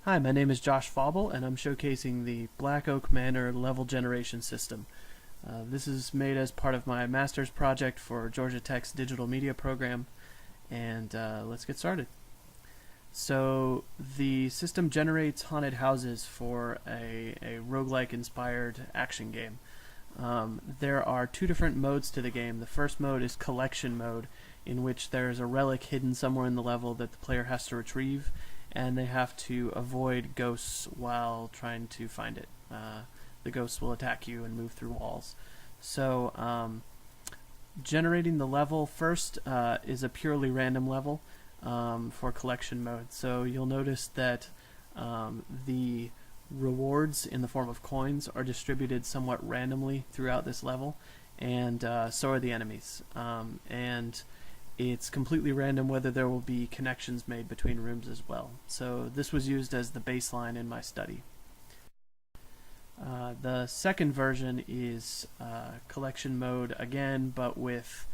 Hi, my name is Josh Faubel, and I'm showcasing the Black Oak Manor level generation system. This is made as part of my master's project for Georgia Tech's digital media program, and let's get started. So the system generates haunted houses for a roguelike inspired action game. There are two different modes to the game. The first mode is collection mode, in which there's a relic hidden somewhere in the level that the player has to retrieve, and they have to avoid ghosts while trying to find it. The ghosts will attack you and move through walls. So generating the level first is a purely random level for collection mode. So you'll notice that the rewards in the form of coins are distributed somewhat randomly throughout this level, and so are the enemies. And it's completely random whether there will be connections made between rooms as well. So this was used as the baseline in my study. The second version is collection mode again, but with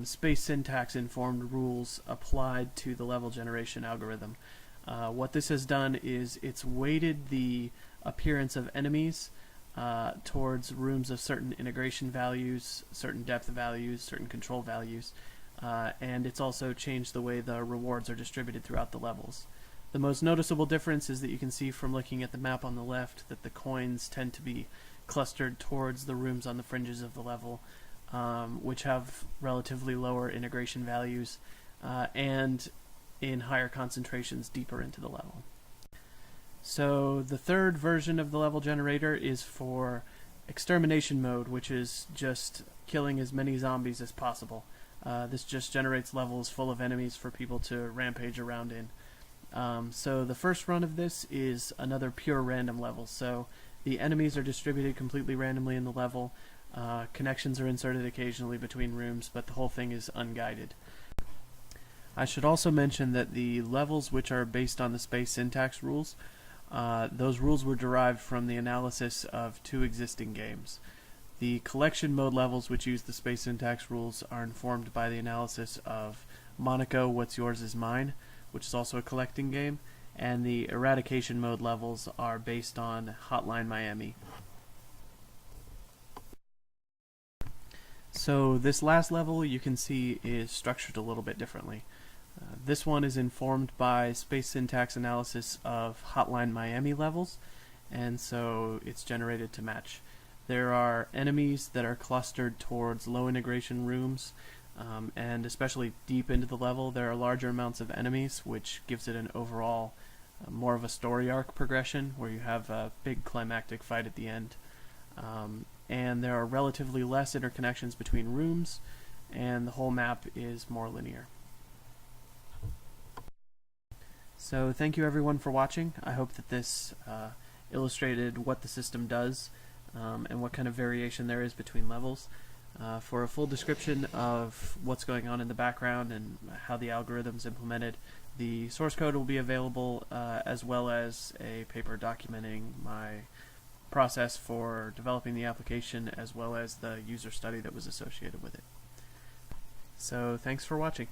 space syntax informed rules applied to the level generation algorithm. What this has done is it's weighted the appearance of enemies towards rooms of certain integration values, certain depth values, certain control values, and it's also changed the way the rewards are distributed throughout the levels. The most noticeable difference is that you can see from looking at the map on the left that the coins tend to be clustered towards the rooms on the fringes of the level, which have relatively lower integration values and in higher concentrations deeper into the level. So the third version of the level generator is for extermination mode, which is just killing as many zombies as possible. This just generates levels full of enemies for people to rampage around in. So the first run of this is another pure random level. So the enemies are distributed completely randomly in the level. Connections are inserted occasionally between rooms, but the whole thing is unguided. I should also mention that the levels which are based on the space syntax rules, those rules were derived from the analysis of two existing games. The collection mode levels which use the space syntax rules are informed by the analysis of Monaco What's Yours Is Mine, which is also a collecting game, and the eradication mode levels are based on Hotline Miami. So this last level you can see is structured a little bit differently. This one is informed by space syntax analysis of Hotline Miami levels, and so it's generated to match. There are enemies that are clustered towards low integration rooms, and especially deep into the level there are larger amounts of enemies, which gives it an overall more of a story arc progression where you have a big climactic fight at the end. And there are relatively less interconnections between rooms, and the whole map is more linear. So thank you everyone for watching. I hope that this illustrated what the system does and what kind of variation there is between levels. For a full description of what's going on in the background and how the algorithm's implemented, the source code will be available as well as a paper documenting my process for developing the application as well as the user study that was associated with it. So thanks for watching.